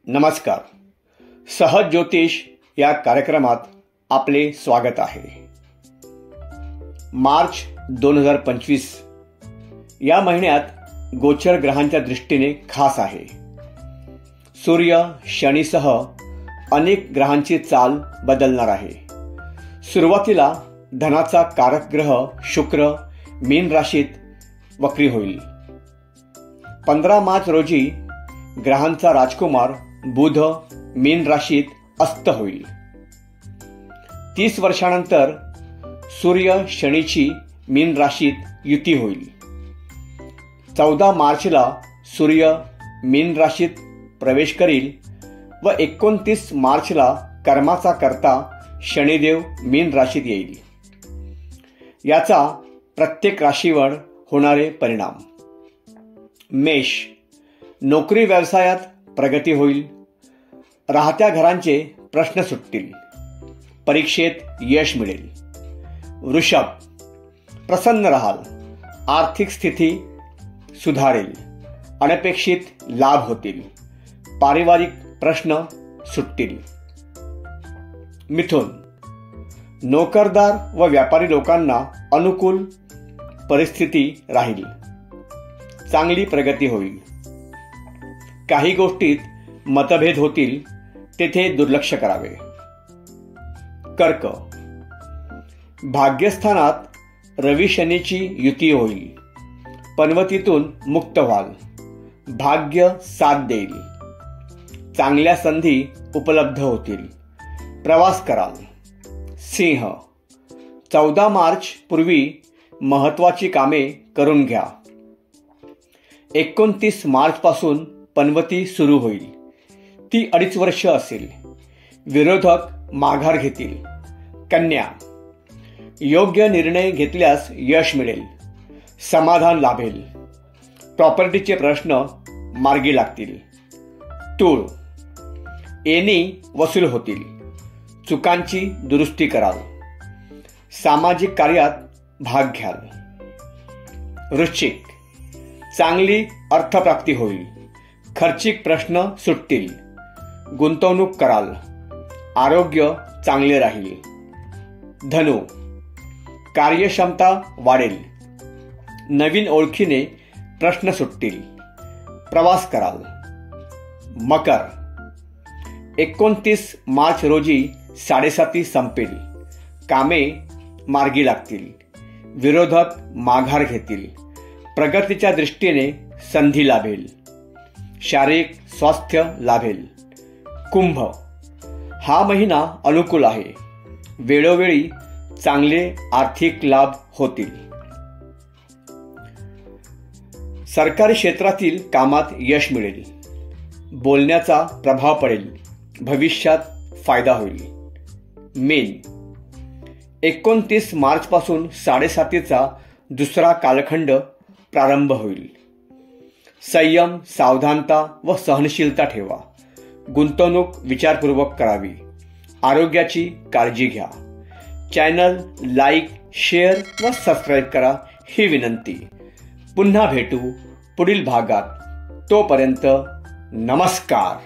नमस्कार. सहज ज्योतिष या कार्यक्रमात आपले स्वागत आहे. मार्च 2025 या महिन्यात गोचर ग्रहांच्या दृष्टीने खास आहे. सूर्य शनीसह अनेक ग्रहांची चाल बदलणार आहे. सुरुवातीला धनाचा कारक ग्रह शुक्र मीन राशीत वक्री होईल. 15 मार्च रोजी ग्रहांचा राजकुमार बुध मीन राशीत अस्त होईल. 30 वर्षानंतर सूर्य शनीची मीन राशीत युती होईल. 14 मार्चला सूर्य मीन राशीत प्रवेश करील व 29 मार्चला कर्माचा कर्ता शनिदेव मीन राशीत येईल. याचा प्रत्येक राशीवर होणारे परिणाम. मेष, नोकरी व्यवसायात प्रगती होईल. राहत्या घरांचे प्रश्न सुटतील. परीक्षेत यश मिळेल. वृषभ, प्रसन्न राहाल. आर्थिक स्थिती सुधारेल. अनपेक्षित लाभ होतील. पारिवारिक प्रश्न सुटतील. मिथुन, नोकरदार व व्यापारी लोकांना अनुकूल परिस्थिती राहील. चांगली प्रगती होईल. काही गोष्टीत मतभेद होतील, तेथे दुर्लक्ष करावे. कर्क, भाग्यस्थानात रवी शनीची युती होईल. पनवतीतून मुक्त व्हाल. भाग्य साथ देईल. चांगल्या संधी उपलब्ध होतील. प्रवास कराल. सिंह, 14 मार्च पूर्वी महत्वाची कामे करून घ्या. 29 मार्च पासून पनवती सुरू होईल. ती 2.5 वर्ष असेल. विरोधक माघार घेतील. कन्या, योग्य निर्णय घेतल्यास यश मिळेल. समाधान लाभेल. प्रॉपर्टीचे प्रश्न मार्गी लागतील. तूळ, येणी वसूल होतील. चुकांची दुरुस्ती कराल. सामाजिक कार्यात भाग घ्याल. वृश्चिक, चांगली अर्थप्राप्ती होईल. खर्चिक प्रश्न सुटतील. गुंतवणूक कराल. आरोग्य चांगले राहील. धनु, कार्यक्षमता वाढेल. नवीन ओळखीने प्रश्न सुटतील. प्रवास कराल. मकर, 29 मार्च रोजी 7:30 संपेल. कामे मार्गी लागतील. विरोधक माघार घेतील. प्रगतीच्या दृष्टीने संधी लाभेल. शारीरिक स्वास्थ्य लाभेल. कुंभ, हा महिना अनुकूल आहे. वेळोवेळी चांगले आर्थिक लाभ होतील. सरकारी क्षेत्रातील कामात यश मिळेल. बोलण्याचा प्रभाव पडेल. भविष्यात फायदा होईल. मीन, 29 मार्च पासून 7:30चा दुसरा कालखंड प्रारंभ होईल. संयम, सावधानता व सहनशीलता ठेवा. गुंतवणूक विचारपूर्वक करावी. आरोग्याची काळजी घ्या. चॅनल लाईक, शेअर व सबस्क्राईब करा ही विनंती. पुन्हा भेटू पुढील भागात. तोपर्यंत नमस्कार.